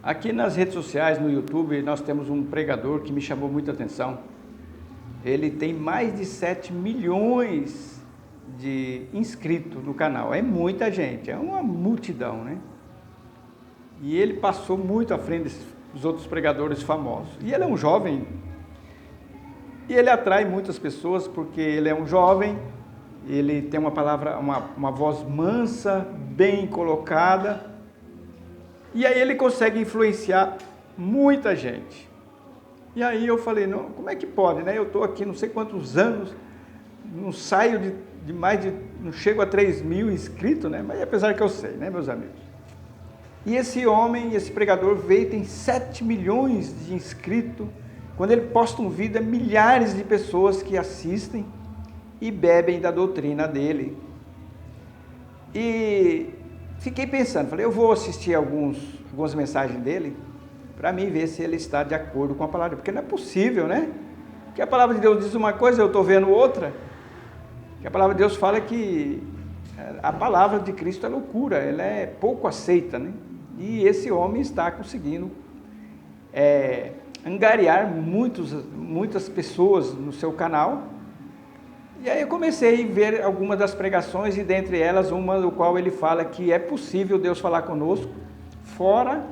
Aqui nas redes sociais, no YouTube, nós temos um pregador que me chamou muita atenção. Ele tem mais de 7 milhões de inscritos no canal. É muita gente, é uma multidão, né? E ele passou muito à frente dos outros pregadores famosos. E ele é um jovem, e ele atrai muitas pessoas porque ele é um jovem, ele tem uma palavra, uma voz mansa, bem colocada, e aí ele consegue influenciar muita gente. E aí eu falei, não, como é que pode, né? Eu estou aqui não sei quantos anos, não saio não chego a 3 mil inscritos, né? Mas apesar que eu sei, né, meus amigos? E esse homem, esse pregador veio, tem 7 milhões de inscritos. Quando ele posta um vídeo, é milhares de pessoas que assistem e bebem da doutrina dele. E fiquei pensando, falei, eu vou assistir algumas mensagens dele, para mim ver se ele está de acordo com a palavra, porque não é possível, né? Porque a palavra de Deus diz uma coisa, eu estou vendo outra. Que a palavra de Deus fala que a palavra de Cristo é loucura, ela é pouco aceita, né? E esse homem está conseguindo angariar muitas pessoas no seu canal. E aí eu comecei a ver algumas das pregações, e dentre elas uma do qual ele fala que é possível Deus falar conosco fora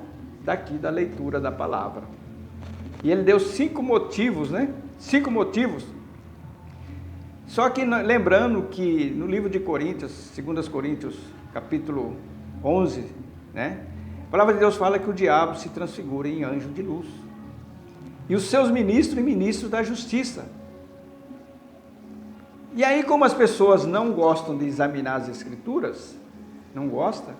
daqui da leitura da palavra. E ele deu 5 motivos, né? 5 motivos. Só que lembrando que no livro de Coríntios, 2 Coríntios, capítulo 11, né? A palavra de Deus fala que o diabo se transfigura em anjo de luz. E os seus ministros e ministros da justiça. E aí, como as pessoas não gostam de examinar as escrituras, não gostam,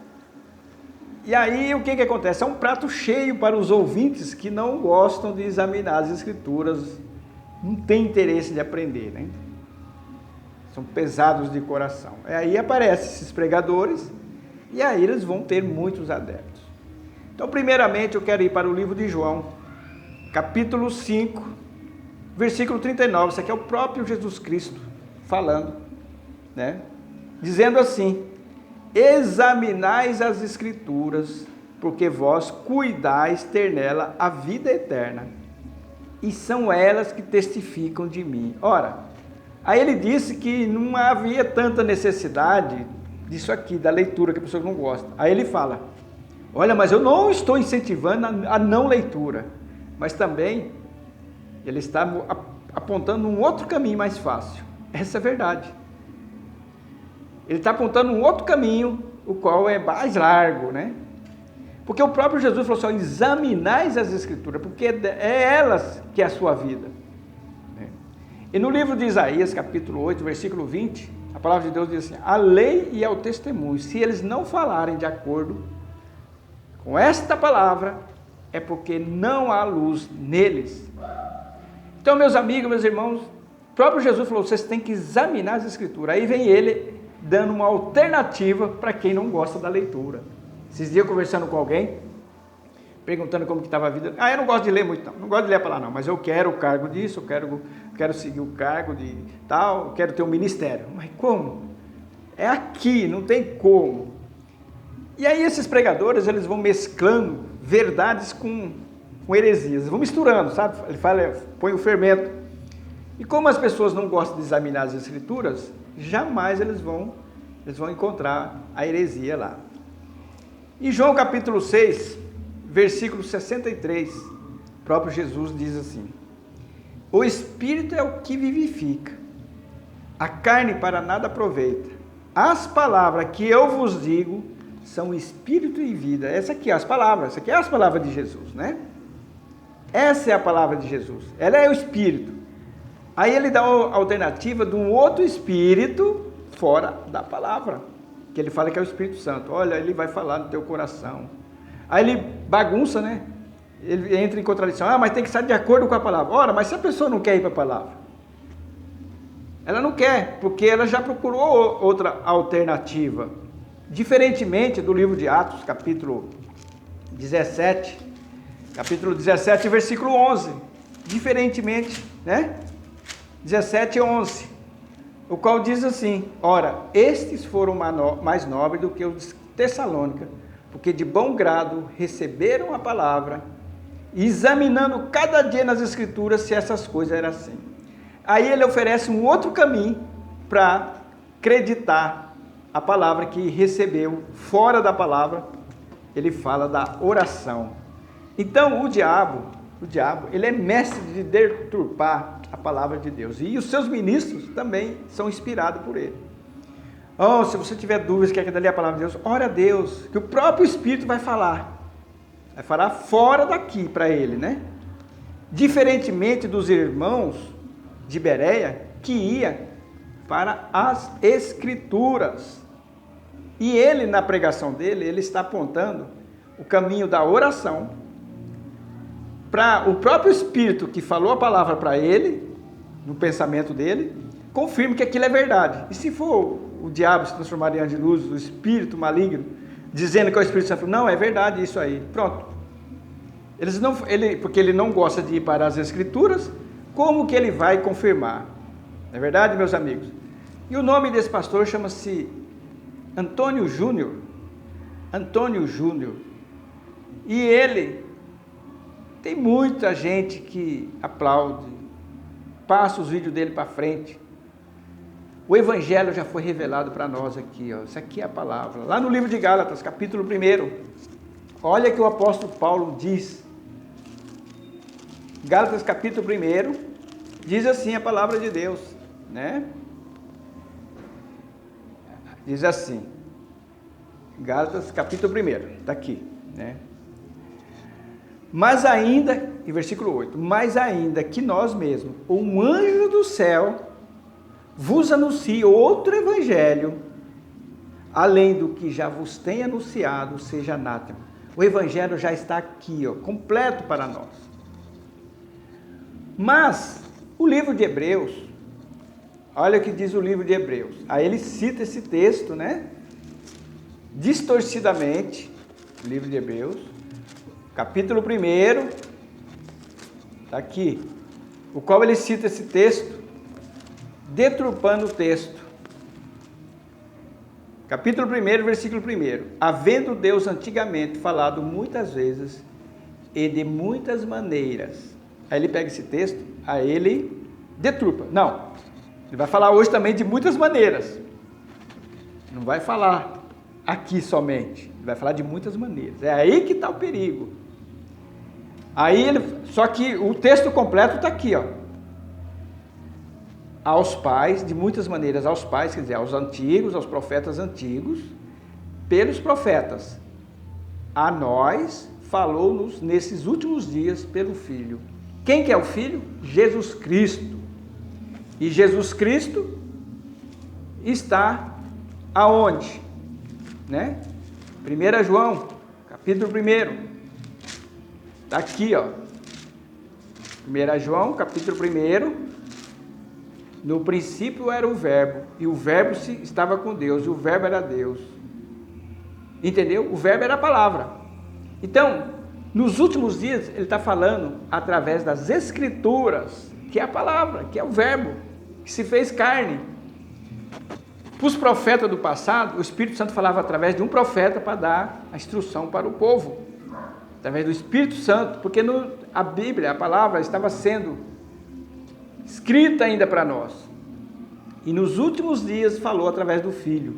e aí o que acontece? É um prato cheio para os ouvintes que não gostam de examinar as escrituras, não tem interesse de aprender, né? São pesados de coração. E aí aparecem esses pregadores, e aí eles vão ter muitos adeptos. Então, primeiramente, eu quero ir para o livro de João, capítulo 5, versículo 39. Isso aqui é o próprio Jesus Cristo falando, né? Dizendo assim: examinais as escrituras, porque vós cuidais ter nela a vida eterna, e são elas que testificam de mim. Ora, aí ele disse que não havia tanta necessidade disso aqui, da leitura, que a pessoa não gosta. Aí ele fala, olha, mas eu não estou incentivando a não leitura, mas também ele está apontando um outro caminho mais fácil. Essa é a verdade. Ele está apontando um outro caminho, o qual é mais largo, né? Porque o próprio Jesus falou assim, examinais as escrituras, porque é elas que é a sua vida. E no livro de Isaías, capítulo 8, versículo 20, a palavra de Deus diz assim, a lei e ao testemunho, se eles não falarem de acordo com esta palavra, é porque não há luz neles. Então, meus amigos, meus irmãos, o próprio Jesus falou, vocês têm que examinar as escrituras. Aí vem ele dando uma alternativa para quem não gosta da leitura. Esses dias conversando com alguém, perguntando como que estava a vida. Eu não gosto de ler muito, não gosto de ler a palavra não, mas eu quero o cargo disso, eu quero seguir o cargo de tal, eu quero ter um ministério. Mas como? É aqui, não tem como. E aí esses pregadores, eles vão mesclando verdades com heresias, vão misturando, sabe? Ele fala, põe o fermento. E como as pessoas não gostam de examinar as escrituras, jamais eles vão encontrar a heresia lá. Em João capítulo 6, versículo 63, o próprio Jesus diz assim, o Espírito é o que vivifica, a carne para nada aproveita. As palavras que eu vos digo são Espírito e vida. Essa aqui é as palavras de Jesus, né? Essa é a palavra de Jesus, ela é o Espírito. Aí ele dá a alternativa de um outro Espírito fora da palavra, que ele fala que é o Espírito Santo. Olha, ele vai falar no teu coração. Aí ele bagunça, né? Ele entra em contradição. Mas tem que estar de acordo com a palavra. Ora, mas se a pessoa não quer ir para a palavra? Ela não quer, porque ela já procurou outra alternativa. Diferentemente do livro de Atos, capítulo 17, versículo 11. Diferentemente, né? 17 e 11. O qual diz assim, ora, estes foram mais nobres do que os de Tessalônica, porque de bom grado receberam a palavra, examinando cada dia nas Escrituras se essas coisas eram assim. Aí ele oferece um outro caminho para acreditar a palavra que recebeu. Fora da palavra, ele fala da oração. Então o diabo, ele é mestre de deturpar a palavra de Deus. E os seus ministros também são inspirados por ele. Oh, se você tiver dúvidas que aquilo ali é a palavra de Deus, ora a Deus, que o próprio Espírito vai falar. Vai falar fora daqui para ele, né? Diferentemente dos irmãos de Bereia, que ia para as Escrituras. E ele, na pregação dele, ele está apontando o caminho da oração para o próprio Espírito que falou a palavra para ele, no pensamento dele, confirme que aquilo é verdade. E se for o diabo se transformar em anjo de luz, o espírito maligno, dizendo que é o Espírito Santo, não, é verdade isso aí, pronto. Porque ele não gosta de ir para as Escrituras, como que ele vai confirmar? Não é verdade, meus amigos? E o nome desse pastor chama-se Antônio Júnior. Antônio Júnior. E ele tem muita gente que aplaude, passa os vídeos dele para frente. O Evangelho já foi revelado para nós aqui, ó. Isso aqui é a palavra. Lá no livro de Gálatas, capítulo 1. Olha que o apóstolo Paulo diz. Gálatas, capítulo 1, diz assim a palavra de Deus, né? Diz assim. Gálatas, capítulo 1, está aqui, né? Mas ainda, em versículo 8, mas ainda que nós mesmos, um anjo do céu, vos anuncie outro evangelho, além do que já vos tem anunciado, seja anátema. O evangelho já está aqui, ó, completo para nós. Mas o livro de Hebreus, olha o que diz o livro de Hebreus. Aí ele cita esse texto, né? Distorcidamente, o livro de Hebreus, capítulo 1, está aqui, o qual ele cita esse texto, deturpando o texto. Capítulo 1, versículo 1. Havendo Deus antigamente falado muitas vezes e de muitas maneiras. Aí ele pega esse texto, aí ele deturpa. Não, ele vai falar hoje também de muitas maneiras. Não vai falar aqui somente, ele vai falar de muitas maneiras. É aí que está o perigo. Aí só que o texto completo está aqui, ó. Aos pais, de muitas maneiras, aos pais, quer dizer, aos antigos, aos profetas antigos, pelos profetas. A nós falou-nos nesses últimos dias pelo Filho. Quem que é o Filho? Jesus Cristo. E Jesus Cristo está aonde? Né? 1 João, capítulo 1. Está aqui, ó. 1 João, capítulo 1. No princípio era o verbo, e o verbo estava com Deus, e o verbo era Deus. Entendeu? O verbo era a palavra. Então, nos últimos dias, ele está falando através das Escrituras, que é a palavra, que é o verbo, que se fez carne. Para os profetas do passado, o Espírito Santo falava através de um profeta para dar a instrução para o povo. Através do Espírito Santo, porque a Bíblia, a palavra, estava sendo escrita ainda para nós. E nos últimos dias falou através do Filho.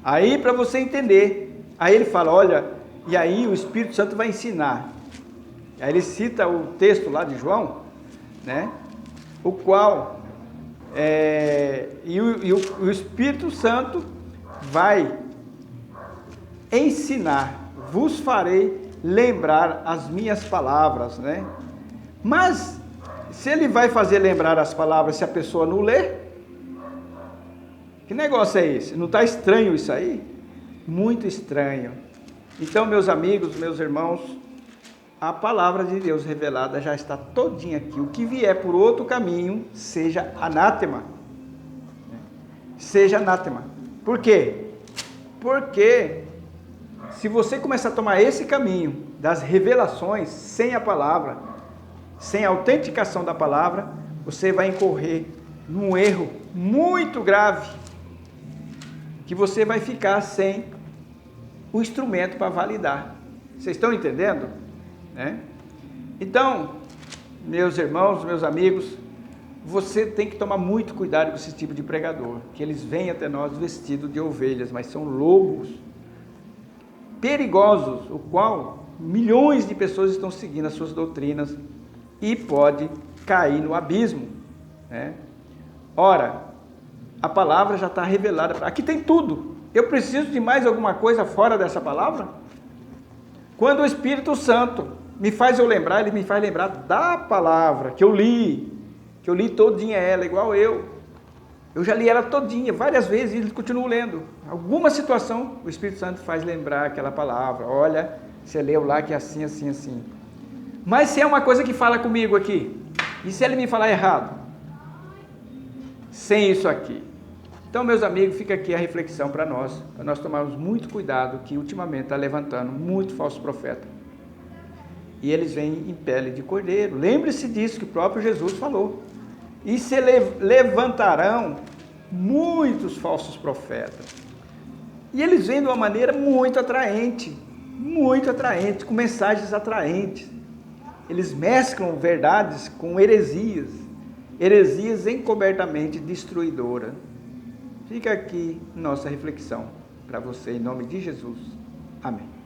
Aí para você entender, aí ele fala, olha, e aí o Espírito Santo vai ensinar. Aí ele cita o texto lá de João, né? O qual o Espírito Santo vai ensinar, vos farei lembrar as minhas palavras, né? Mas se ele vai fazer lembrar as palavras se a pessoa não lê, que negócio é esse? Não está estranho isso aí? Muito estranho. Então, meus amigos, meus irmãos, a palavra de Deus revelada já está todinha aqui. O que vier por outro caminho, seja anátema. Seja anátema. Por quê? Porque se você começar a tomar esse caminho das revelações sem a palavra, sem a autenticação da palavra, você vai incorrer num erro muito grave, que você vai ficar sem o instrumento para validar. Vocês estão entendendo? Né? Então, meus irmãos, meus amigos, você tem que tomar muito cuidado com esse tipo de pregador, que eles vêm até nós vestidos de ovelhas, mas são lobos perigosos, o qual milhões de pessoas estão seguindo as suas doutrinas e pode cair no abismo, né? Ora, a palavra já está revelada, aqui tem tudo. Eu preciso de mais alguma coisa fora dessa palavra? Quando o Espírito Santo me faz eu lembrar, ele me faz lembrar da palavra que eu li todinha ela, igual eu já li ela todinha, várias vezes, e ele continua lendo. Alguma situação, o Espírito Santo faz lembrar aquela palavra, olha, você leu lá que é assim, assim, assim. Mas se é uma coisa que fala comigo aqui, e se ele me falar errado? Sem isso aqui. Então, meus amigos, fica aqui a reflexão para nós tomarmos muito cuidado, que ultimamente está levantando muito falso profeta. E eles vêm em pele de cordeiro. Lembre-se disso que o próprio Jesus falou. E se levantarão muitos falsos profetas. E eles vêm de uma maneira muito atraente, com mensagens atraentes. Eles mesclam verdades com heresias encobertamente destruidoras. Fica aqui nossa reflexão para você, em nome de Jesus. Amém.